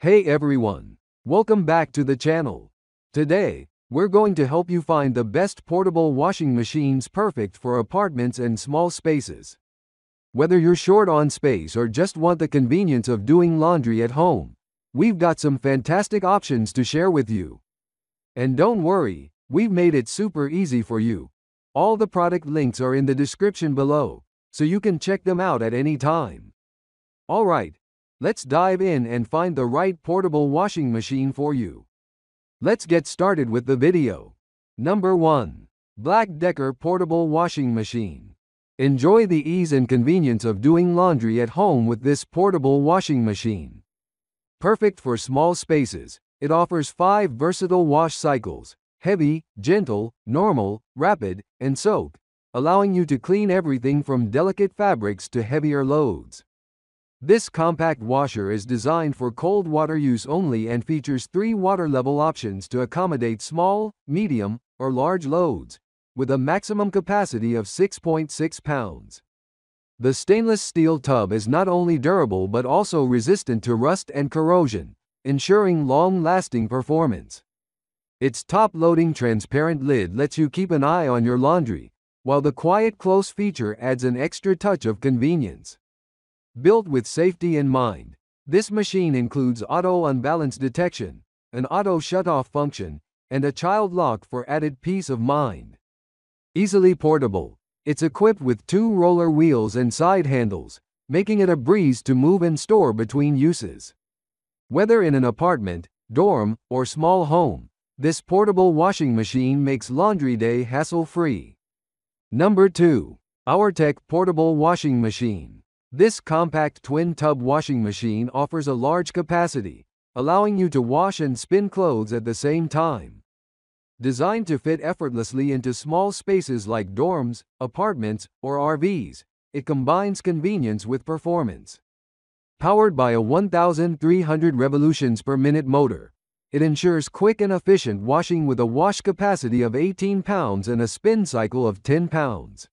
Hey everyone! Welcome back to the channel. Today, we're going to help you find the best portable washing machines perfect for apartments and small spaces. Whether you're short on space or just want the convenience of doing laundry at home, we've got some fantastic options to share with you. And don't worry, we've made it super easy for you. All the product links are in the description below, so you can check them out at any time. Alright, let's dive in and find the right portable washing machine for you. Let's get started with the video. Number 1. Black Decker Portable Washing Machine. Enjoy the ease and convenience of doing laundry at home with this portable washing machine. Perfect for small spaces, it offers 5 versatile wash cycles: heavy, gentle, normal, rapid, and soak, allowing you to clean everything from delicate fabrics to heavier loads. This compact washer is designed for cold water use only and features 3 water level options to accommodate small, medium, or large loads, with a maximum capacity of 6.6 pounds. The stainless steel tub is not only durable but also resistant to rust and corrosion, ensuring long-lasting performance. Its top-loading transparent lid lets you keep an eye on your laundry, while the quiet close feature adds an extra touch of convenience. Built with safety in mind, this machine includes auto unbalance detection, an auto shut-off function, and a child lock for added peace of mind. Easily portable, it's equipped with 2 roller wheels and side handles, making it a breeze to move and store between uses. Whether in an apartment, dorm, or small home, this portable washing machine makes laundry day hassle-free. Number 2. Auertech Portable Washing Machine. This compact twin-tub washing machine offers a large capacity, allowing you to wash and spin clothes at the same time. Designed to fit effortlessly into small spaces like dorms, apartments, or RVs, it combines convenience with performance. Powered by a 1,300 revolutions per minute motor, it ensures quick and efficient washing with a wash capacity of 18 pounds and a spin cycle of 10 pounds.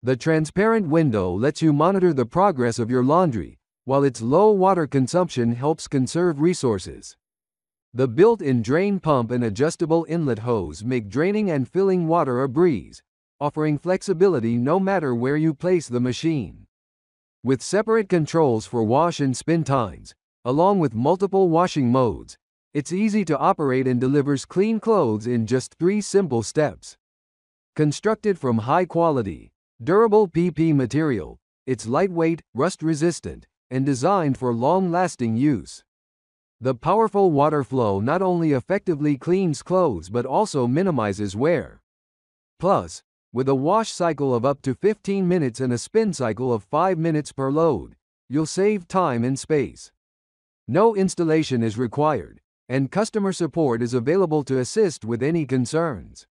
The transparent window lets you monitor the progress of your laundry, while its low water consumption helps conserve resources. The built-in drain pump and adjustable inlet hose make draining and filling water a breeze, offering flexibility no matter where you place the machine. With separate controls for wash and spin times, along with multiple washing modes, it's easy to operate and delivers clean clothes in just 3 simple steps. Constructed from high-quality, durable PP material, it's lightweight, rust-resistant, and designed for long-lasting use. The powerful water flow not only effectively cleans clothes but also minimizes wear. Plus, with a wash cycle of up to 15 minutes and a spin cycle of 5 minutes per load, you'll save time and space. No installation is required, and customer support is available to assist with any concerns.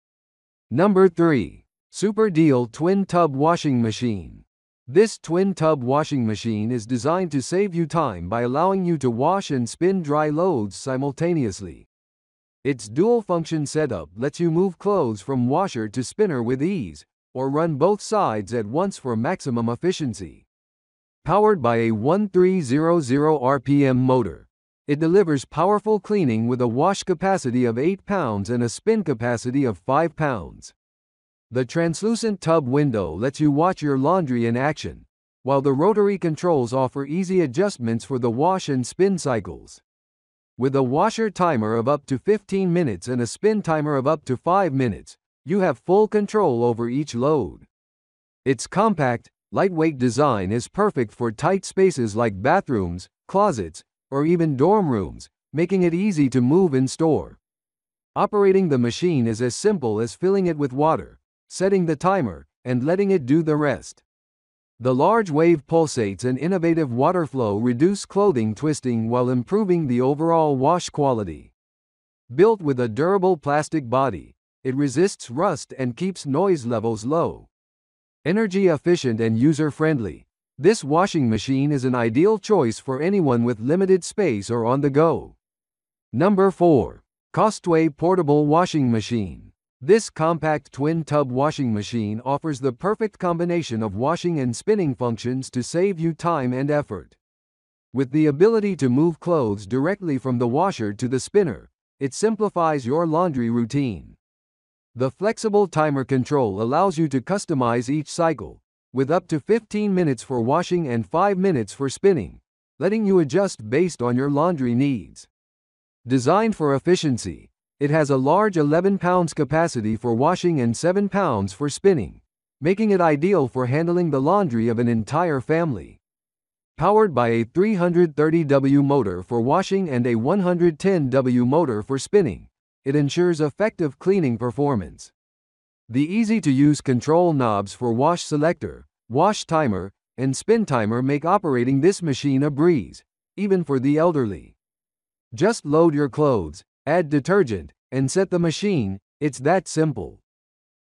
Number 3. Super Deal Twin Tub Washing Machine. This twin tub washing machine is designed to save you time by allowing you to wash and spin dry loads simultaneously. Its dual-function setup lets you move clothes from washer to spinner with ease, or run both sides at once for maximum efficiency. Powered by a 1300 RPM motor, it delivers powerful cleaning with a wash capacity of 8 pounds and a spin capacity of 5 pounds. The translucent tub window lets you watch your laundry in action, while the rotary controls offer easy adjustments for the wash and spin cycles. With a washer timer of up to 15 minutes and a spin timer of up to 5 minutes, you have full control over each load. Its compact, lightweight design is perfect for tight spaces like bathrooms, closets, or even dorm rooms, making it easy to move and store. Operating the machine is as simple as filling it with water, setting the timer, and letting it do the rest. The large wave pulsates and innovative water flow reduce clothing twisting while improving the overall wash quality. Built with a durable plastic body, it resists rust and keeps noise levels low. Energy efficient and user-friendly, this washing machine is an ideal choice for anyone with limited space or on the go. Number 4. Costway Portable Washing Machine. This compact twin-tub washing machine offers the perfect combination of washing and spinning functions to save you time and effort. With the ability to move clothes directly from the washer to the spinner, it simplifies your laundry routine. The flexible timer control allows you to customize each cycle, with up to 15 minutes for washing and 5 minutes for spinning, letting you adjust based on your laundry needs. Designed for efficiency, it has a large 11 pounds capacity for washing and 7 pounds for spinning, making it ideal for handling the laundry of an entire family. Powered by a 330W motor for washing and a 110W motor for spinning, it ensures effective cleaning performance. The easy-to-use control knobs for wash selector, wash timer, and spin timer make operating this machine a breeze, even for the elderly. Just load your clothes, add detergent, and set the machine. It's that simple.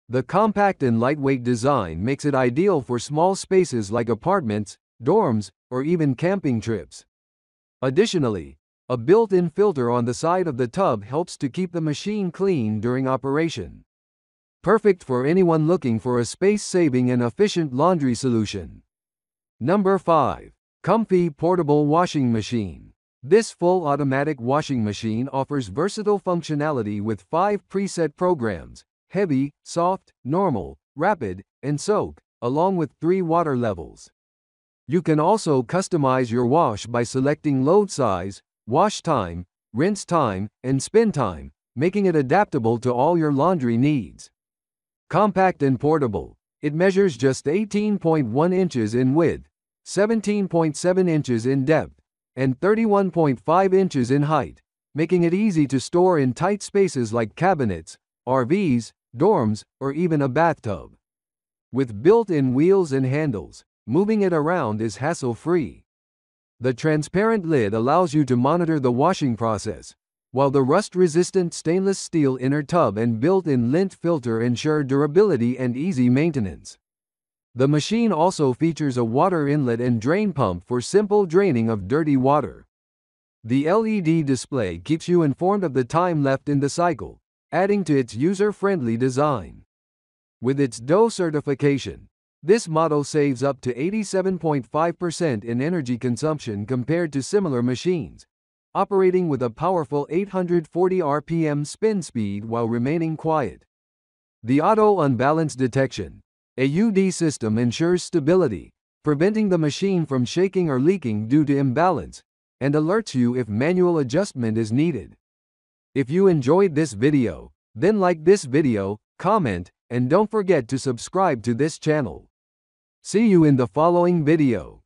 The compact and lightweight design makes it ideal for small spaces like apartments, dorms, or even camping trips. Additionally, a built-in filter on the side of the tub helps to keep the machine clean during operation. Perfect for anyone looking for a space-saving and efficient laundry solution. Number 5. Comfee Portable Washing Machine. This full automatic washing machine offers versatile functionality with 5 preset programs: heavy, soft, normal, rapid, and soak, along with 3 water levels. You can also customize your wash by selecting load size, wash time, rinse time, and spin time, making it adaptable to all your laundry needs. Compact and portable, it measures just 18.1 inches in width, 17.7 inches in depth, and 31.5 inches in height, making it easy to store in tight spaces like cabinets, RVs, dorms, or even a bathtub. With built-in wheels and handles, moving it around is hassle-free. The transparent lid allows you to monitor the washing process, while the rust-resistant stainless steel inner tub and built-in lint filter ensure durability and easy maintenance. The machine also features a water inlet and drain pump for simple draining of dirty water. The LED display keeps you informed of the time left in the cycle, adding to its user-friendly design. With its DOE certification, this model saves up to 87.5% in energy consumption compared to similar machines, operating with a powerful 840 RPM spin speed while remaining quiet. The auto unbalance detection, AUD system, ensures stability, preventing the machine from shaking or leaking due to imbalance, and alerts you if manual adjustment is needed. If you enjoyed this video, then like this video, comment, and don't forget to subscribe to this channel. See you in the following video.